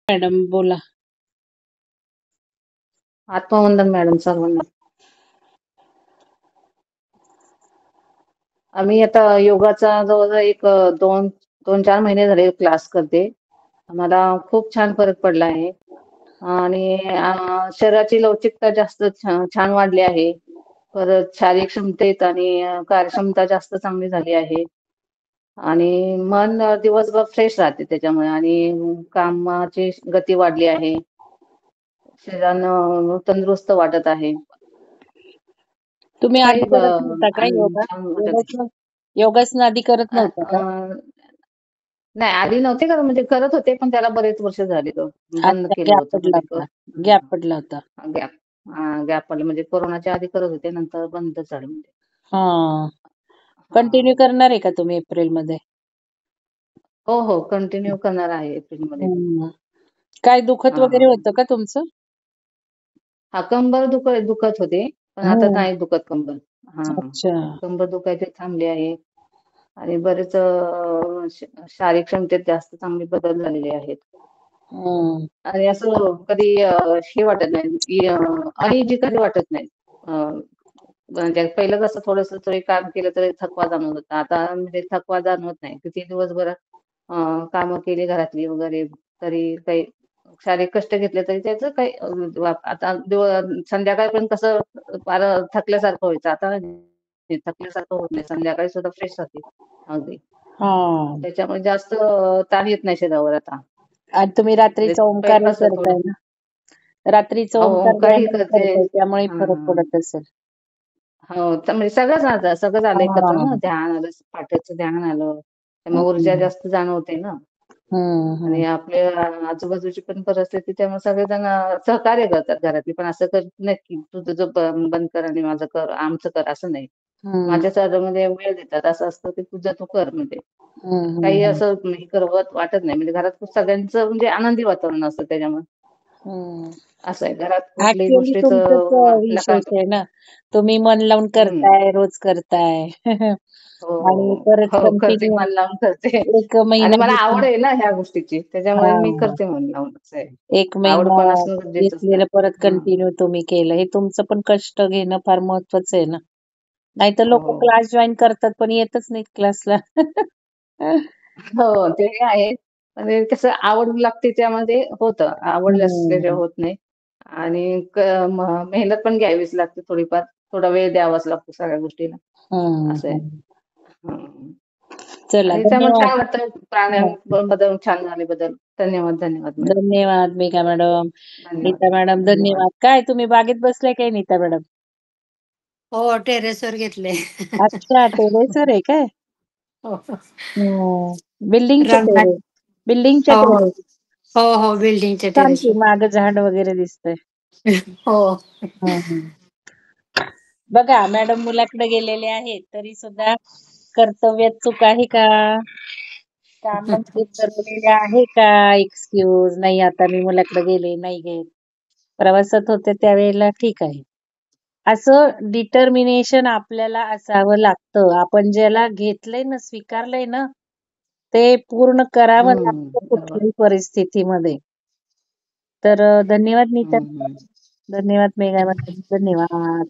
Madam बोला. आत्मवंदन madam सर्वांना. आम्ही आता योगाचा जवळजवळ एक दोन दोन चार महिने झाले क्लास करते. मला खूप छान फरक पडला आहे आणि शरीराची लवचिकता जास्त छान वाढली आहे. परत शारीरिक क्षमतेत आणि कार्यक्षमता जास्त चांगली झाली आहे आणि मन दिवसभर फ्रेश राहते त्याच्यामुळे आणि कामाची गती वाढली आहे. शरीरानं तंदुरुस्त वाटत आहे. तुम्ही काही आधी करत नव्हता का योगा? छान वाटत आहे. योगासनं आधी करत अ, नव्हता का? अ, नाही आधी नव्हते करत म्हणजे करत होते पण त्याला बरेच वर्ष झाले तो बंद अच्छा, केलं गॅप होतं पडला म्हणजे होता. गॅप पडला होता. गॅप गॅप पडलं म्हणजे कोरोनाच्या आधी करत होते नंतर बंद झालं म्हणजे. हां. हा. कंटिन्यू करणार आहे का तुम्ही एप्रिलमध्ये? हो हो कंटिन्यू करणार आहे एप्रिल मध्ये. हं. काय दुखत हा वगैरे होतं का तुमचं? हा कंबर दुखत होते पण आता हं. नाही दुखत कंबर. हा अच्छा. कंबर दुखायचे थांबले आहे आणि बरेच शारीरिक क्षमतेत जास्त चांगले बदल झालेले आहेत. हं. आणि असं कधी हे वाटत नाही अनइझी कधी वाटत नाही. अ, म्हणजे पहिलं कसं थोडंसं तरी काम केलं तरी थकवा जाणवत होता. आता म्हणजे थकवा जाणवत नाही. किती दिवसभर कामं केली घरातली वगैरे तरी काही शारीरिक कष्ट घेतले तरी त्याचं काही आता संध्याकाळपर्यंत कसं फार थकल्यासारखं व्हायचं. आता नाही, थकल्यासारखं होत नाही. संध्याकाळी सुद्धा फ्रेश राहते अगदी. हां. त्याच्यामुळे जास्त ताण येत नाही शरीरावर आता. आणि तुम्ही म्हणजे रात्रीचा पहिलं ओंकारही कसं थोडं करताय ना? रात्रीचा हो ओंकार ओंकारही व्यायामही करते. करताय त्यामुळे फरक हां. पडत असेल. हो म्हणजे सगळंच आलं एकत्र ना. हां. ध्यान आलं, पाठाचं ध्यान आलं. त्यामुळे ऊर्जा हं. जास्त जाणवते ना. हं, हं. आणि आपल्या आजूबाजूची पण परिस्थिती त्यामुळे सगळेजण सहकार्य करतात घरातली पण असं करत नाहीत की तू तुझं बंद कर आणि माझं कर आमचं कर असं नाही. हं. माझ्या म्हणजे वेळ देतात असं असतं की तुझं तू कर म्हणजे. हं, हं, काही हं. असं हे करवत वाटत नाही म्हणजे घरात सगळ्यांचं म्हणजे आनंदी वातावरण असतं त्याच्यामुळे. हं. असं आहे घरात कुठल्याही ॲक्चुअली तुमचंच गोष्टीचं नकार विशेष आहे ना. तुम्ही मन लावून हं. करताय, रोज करताय. हो, आणि हो. परत हो, करते कंटिन्यू मन लावून करते. 1 आणि महिना मला आवड घेतली आहे ना ह्या गोष्टीची. त्याच्यामुळे मी हां. करते मन लावून असं आहे. 1 आवड महिना पण असणं गरजेचं असतं. घेतलेलं परत हं. कंटिन्यू तुम्ही केलं. हे तुमचं पण कष्ट घेणं फार महत्वाचं आहे ना. नाहीतर हो, लोकं हो. क्लास जॉइन करतात पण येतच नाहीत क्लासला. हो, ते आहे. पण ते कसं आवड लागते त्यामध्ये होतं. आवड नसल्याशिवाय हं. होत नाही. आणि मेहनत पण घ्यावीच लागते थोडीफार. थोडा वेळ द्यावाच लागतो सगळ्या गोष्टीला. हं, असं आहे. हं. हं. चला आणि त्यामुळे धन्यवाद. छान वाटतं हां. प्राणायाम बद्दल छान झाल्याबद्दल. धन्यवाद, धन्यवाद मॅडम. धन्यवाद मेघा मॅडम. धन्यवाद. नीता मॅडम धन्यवाद. धन्यवाद. काय तुम्ही बागेत बसलाय काय नीता मॅडम? हो, टेरेसवर घेतले. अच्छा टेरेसवर आहे काय? हो, हो. हं. बिल्डिंगच्या रंगात टेरेस बिल्डिंगच्या हो, हो. टेरेस. हो, हो. बिल्डिंगच्या छान की टेरेसवर. मागं झाड वगैरे दिसतंय. हो. हं, हं. बघा मॅडम मुलाकडे गेलेले आहेत तरी सुद्धा कर्तव्यात चूक आहे का? कामामध्ये ठरवलेले आहे का एक्सक्यूज नाही आता मी मुलाकडे गेले नाही घेत. प्रवासात होते त्यावेळेला ठीक आहे. असं डिटर्मिनेशन आपल्याला असावं लागतं. आपण ज्याला घेतलंय ना, स्वीकारलंय ना, ते पूर्ण करावं हं. लागतं बरोबर. कुठल्याही परिस्थितीमध्ये. तर धन्यवाद नीता हं, हं. मॅडम. धन्यवाद मेघा मॅडम. धन्यवाद.